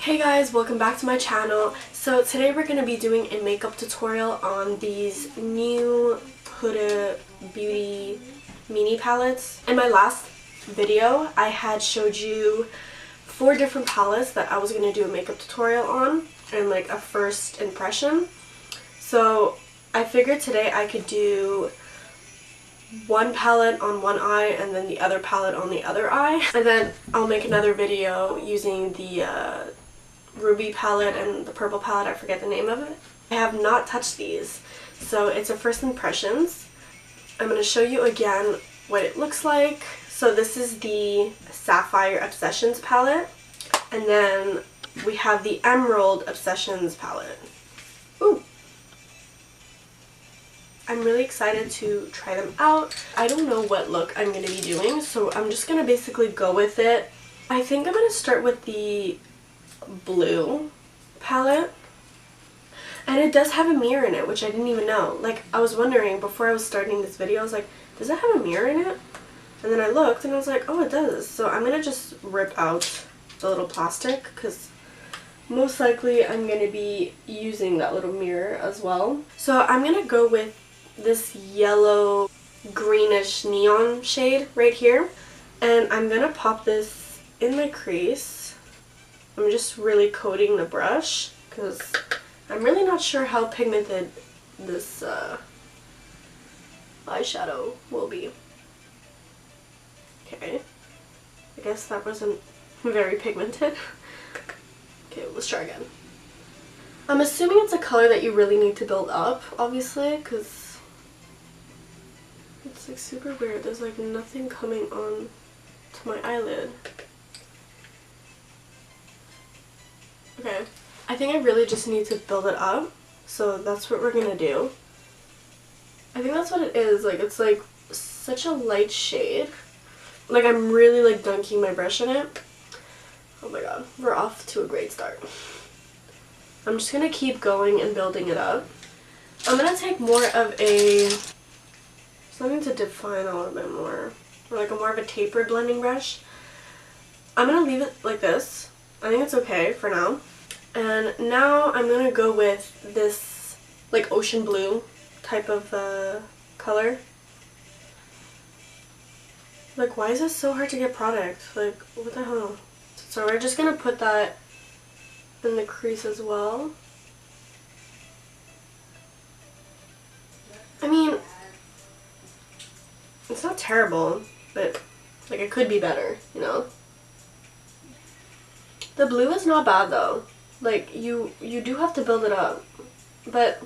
Hey guys, welcome back to my channel. So today we're going to be doing a makeup tutorial on these new Huda Beauty mini palettes. In my last video, I had showed you 4 different palettes that I was going to do a makeup tutorial on and like a first impression. So I figured today I could do one palette on one eye and then the other palette on the other eye. And then I'll make another video using the ruby palette and the purple palette, I forget the name of it. I have not touched these, so it's a first impressions. I'm going to show you again what it looks like. So this is the Sapphire Obsessions palette, and then we have the Emerald Obsessions palette. Ooh! I'm really excited to try them out. I don't know what look I'm going to be doing, so I'm just going to basically go with it. I think I'm going to start with the blue palette, and it does have a mirror in it, which I didn't even know. Like, I was wondering before I was starting this video, I was like, does it have a mirror in it? And then I looked and I was like, oh, it does. So I'm gonna just rip out the little plastic because most likely I'm gonna be using that little mirror as well. So I'm gonna go with this yellow greenish neon shade right here, and I'm gonna pop this in my crease. I'm just really coating the brush because I'm really not sure how pigmented this eyeshadow will be. Okay, I guess that wasn't very pigmented. Okay, let's try again. I'm assuming it's a color that you really need to build up, obviously, because it's like super weird. There's like nothing coming on to my eyelid. Okay, I think I really just need to build it up, so that's what we're gonna do. I think that's what it is. Like, it's like such a light shade. Like, I'm really like dunking my brush in it. Oh my god, we're off to a great start. I'm just gonna keep going and building it up. I'm gonna take more of something to define a little bit more, or like a more of a tapered blending brush. I'm gonna leave it like this. I think it's okay for now. And now I'm going to go with this like ocean blue type of color. Like, why is this so hard to get product? Like, what the hell? So we're just going to put that in the crease as well. I mean, it's not terrible, but like it could be better, you know? The blue is not bad though. Like, you do have to build it up. But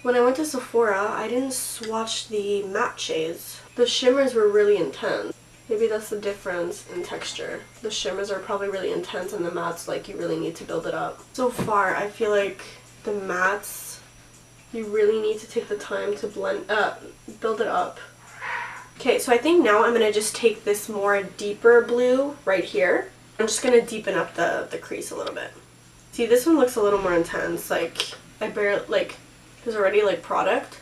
when I went to Sephora, I didn't swatch the matte shades. The shimmers were really intense. Maybe that's the difference in texture. The shimmers are probably really intense and the mattes, like, you really need to build it up. So far, I feel like the mattes, you really need to take the time to build it up. Okay, so I think now I'm going to just take this more deeper blue right here. I'm just going to deepen up the crease a little bit. See, this one looks a little more intense. Like, I barely, like, there's already, like, product.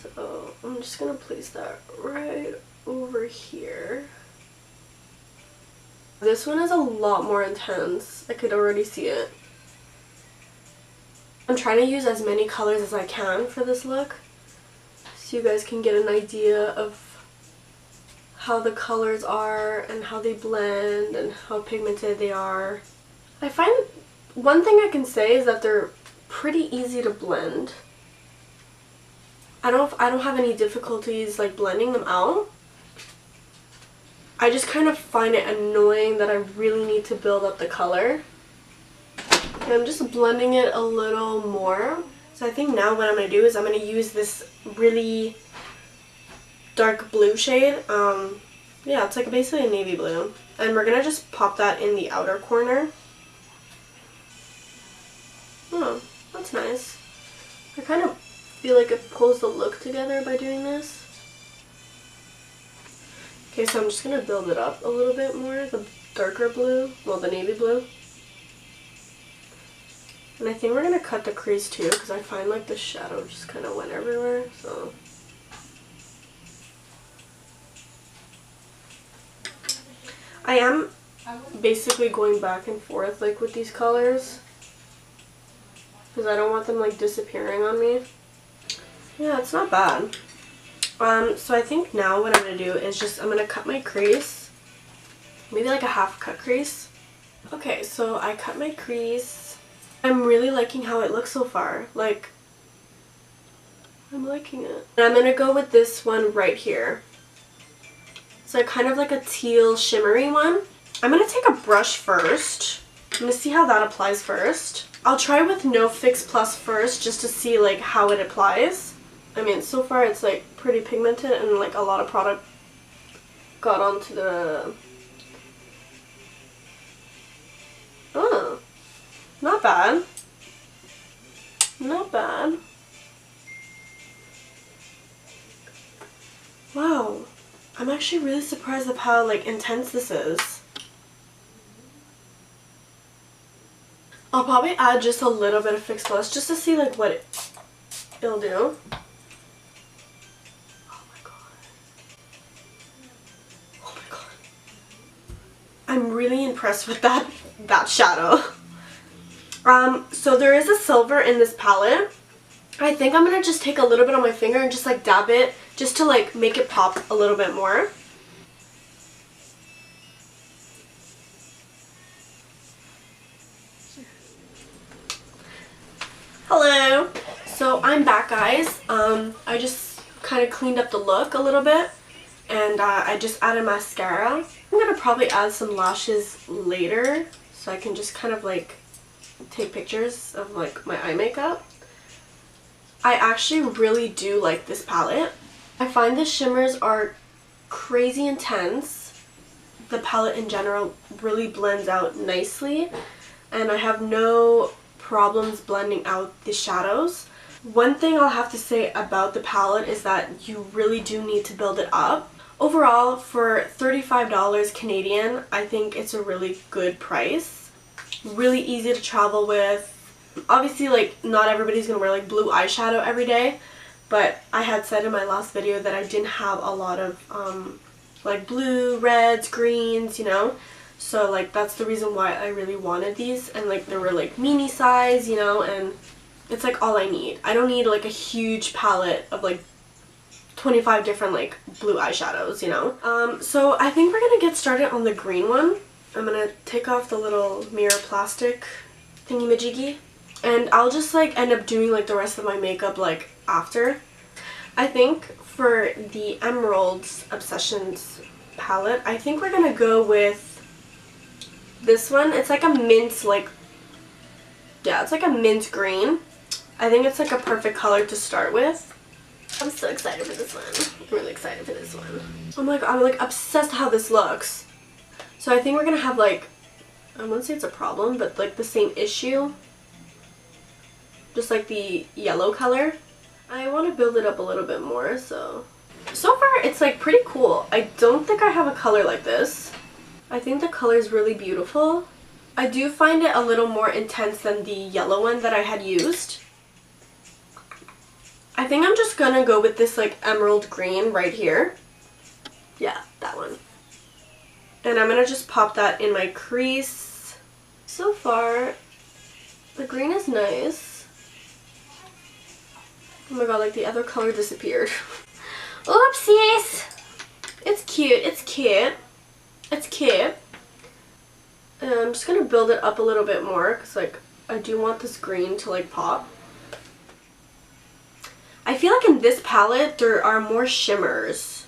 So, I'm just going to place that right over here. This one is a lot more intense. I could already see it. I'm trying to use as many colors as I can for this look, so you guys can get an idea of how the colors are and how they blend and how pigmented they are. I find one thing I can say is that they're pretty easy to blend. I don't have any difficulties like blending them out. I just kind of find it annoying that I really need to build up the color. And I'm just blending it a little more. So I think now what I'm going to do is I'm going to use this really dark blue shade. Yeah, it's like basically a navy blue. And we're gonna just pop that in the outer corner. Oh, that's nice. I kind of feel like it pulls the look together by doing this. Okay, so I'm just gonna build it up a little bit more, the darker blue, well, the navy blue. And I think we're gonna cut the crease too, because I find like the shadow just kind of went everywhere, so. I am basically going back and forth like with these colors because I don't want them like disappearing on me. Yeah, it's not bad. So I think now what I'm going to do is just, I'm going to cut my crease. Maybe like a half cut crease. Okay, so I cut my crease. I'm really liking how it looks so far. Like, I'm liking it. And I'm going to go with this one right here. So kind of like a teal shimmery one. I'm going to take a brush first. I'm going to see how that applies first. I'll try with no Fix Plus first just to see like how it applies. I mean, so far it's like pretty pigmented and like a lot of product got onto the... Oh, not bad. Not bad. Wow. I'm actually really surprised of how like intense this is. I'll probably add just a little bit of Fix Plus just to see like what it'll do. Oh my god. Oh my god. I'm really impressed with that shadow. So there is a silver in this palette. I think I'm gonna just take a little bit on my finger and just like dab it just to like make it pop a little bit more. Hello! So I'm back, guys. I just kind of cleaned up the look a little bit and I just added mascara. I'm gonna probably add some lashes later so I can just kind of like take pictures of like my eye makeup. I actually really do like this palette. I find the shimmers are crazy intense. The palette in general really blends out nicely and I have no problems blending out the shadows. One thing I'll have to say about the palette is that you really do need to build it up. Overall, for $35 Canadian, I think it's a really good price. Really easy to travel with. Obviously, like, not everybody's gonna wear like blue eyeshadow every day, but I had said in my last video that I didn't have a lot of like blue, reds, greens, you know, so like that's the reason why I really wanted these. And like they were like mini size, you know, and it's like all I need. I don't need like a huge palette of like 25 different like blue eyeshadows, you know. So I think we're gonna get started on the green one. I'm gonna take off the little mirror plastic thingy-majiggy. And I'll just like end up doing like the rest of my makeup like after. I think for the Emeralds Obsessions palette, I think we're gonna go with this one. It's like a mint, like, yeah, it's like a mint green. I think it's like a perfect color to start with. I'm so excited for this one. I'm really excited for this one. Oh my god, I'm like obsessed how this looks. So I think we're gonna have like, I wouldn't say it's a problem, but like the same issue. Just like the yellow color. I want to build it up a little bit more, so far it's like pretty cool. I don't think I have a color like this. I think the color is really beautiful. I do find it a little more intense than the yellow one that I had used. I think I'm just gonna go with this like emerald green right here. Yeah, that one. And I'm gonna just pop that in my crease. So far, the green is nice. Oh my god, like the other color disappeared. Oopsies! It's cute, it's cute. It's cute. And I'm just gonna build it up a little bit more because like I do want this green to like pop. I feel like in this palette there are more shimmers.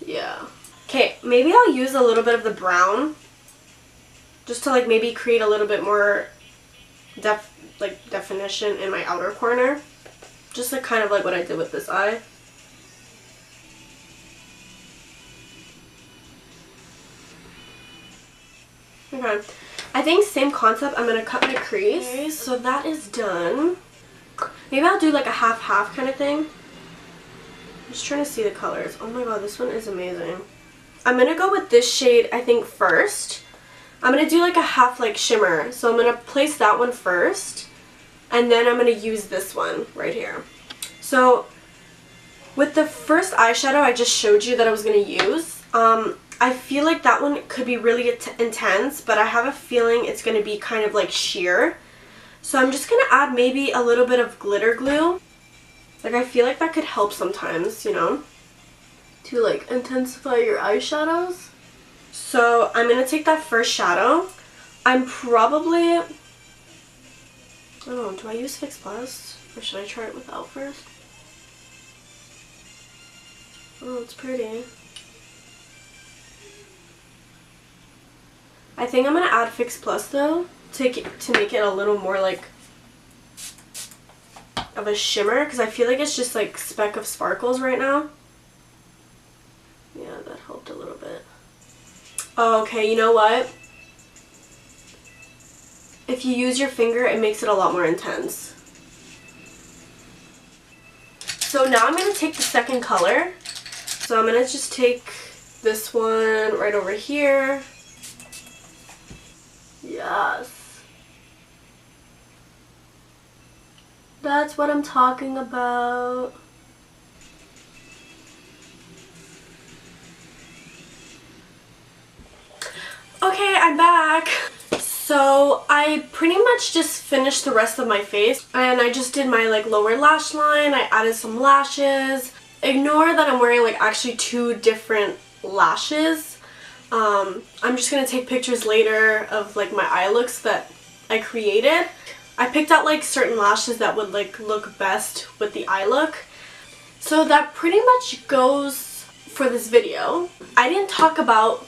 Yeah. Okay, maybe I'll use a little bit of the brown just to like maybe create a little bit more definition in my outer corner. Just like kind of like what I did with this eye. Okay, I think same concept. I'm gonna cut my crease. Okay, so that is done. Maybe I'll do like a half-half kind of thing. I'm just trying to see the colors. Oh my god, this one is amazing. I'm gonna go with this shade, I think, first. I'm gonna do like a half like shimmer. So I'm gonna place that one first, and then I'm gonna use this one right here. So with the first eyeshadow I just showed you that I was gonna use, I feel like that one could be really intense, but I have a feeling it's going to be kind of like sheer. So I'm just going to add maybe a little bit of glitter glue. Like, I feel like that could help sometimes, you know, to like intensify your eyeshadows. So I'm going to take that first shadow. I'm probably, I don't know, do I use Fix Plus or should I try it without first? Oh, it's pretty. I think I'm going to add Fix Plus though to make it a little more like of a shimmer, because I feel like it's just like speck of sparkles right now. Yeah, that helped a little bit. Oh, okay, you know what? If you use your finger, it makes it a lot more intense. So now I'm going to take the second color. So I'm going to just take this one right over here. Yes. That's what I'm talking about. Okay, I'm back. So I pretty much just finished the rest of my face, and I just did my like lower lash line. I added some lashes. Ignore that I'm wearing like actually two different lashes. I'm just gonna take pictures later of like my eye looks that I created. I picked out like certain lashes that would like look best with the eye look. So that pretty much goes for this video. I didn't talk about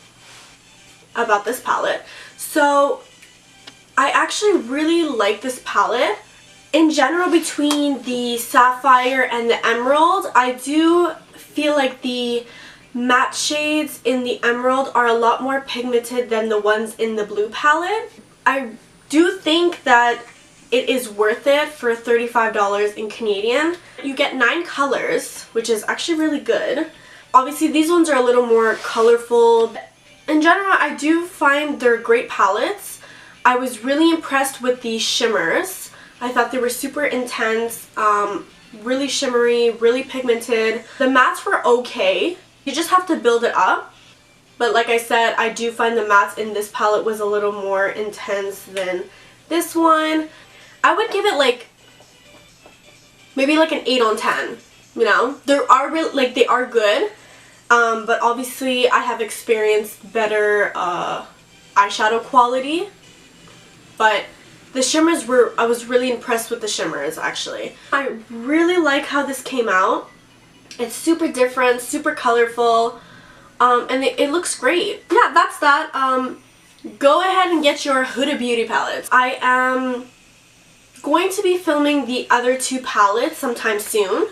this palette. So I actually really like this palette. In general, between the Sapphire and the Emerald, I do feel like the matte shades in the Emerald are a lot more pigmented than the ones in the blue palette. I do think that it is worth it for $35 in Canadian. You get 9 colors, which is actually really good. Obviously, these ones are a little more colorful. In general, I do find they're great palettes. I was really impressed with the shimmers. I thought they were super intense, really shimmery, really pigmented. The mattes were okay. You just have to build it up. But like I said, I do find the mattes in this palette was a little more intense than this one. I would give it like maybe like an 8 on 10, you know? They are good, but obviously I have experienced better eyeshadow quality. But the shimmers I was really impressed with the shimmers actually. I really like how this came out. It's super different, super colorful, and it looks great. Yeah, that's that. Go ahead and get your Huda Beauty palettes. I am going to be filming the other 2 palettes sometime soon.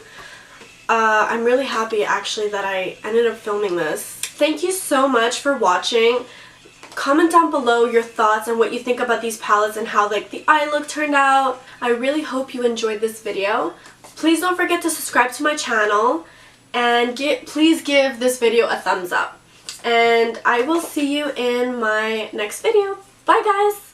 I'm really happy actually that I ended up filming this. Thank you so much for watching. Comment down below your thoughts on what you think about these palettes and how like the eye look turned out. I really hope you enjoyed this video. Please don't forget to subscribe to my channel and please give this video a thumbs up. And I will see you in my next video. Bye guys!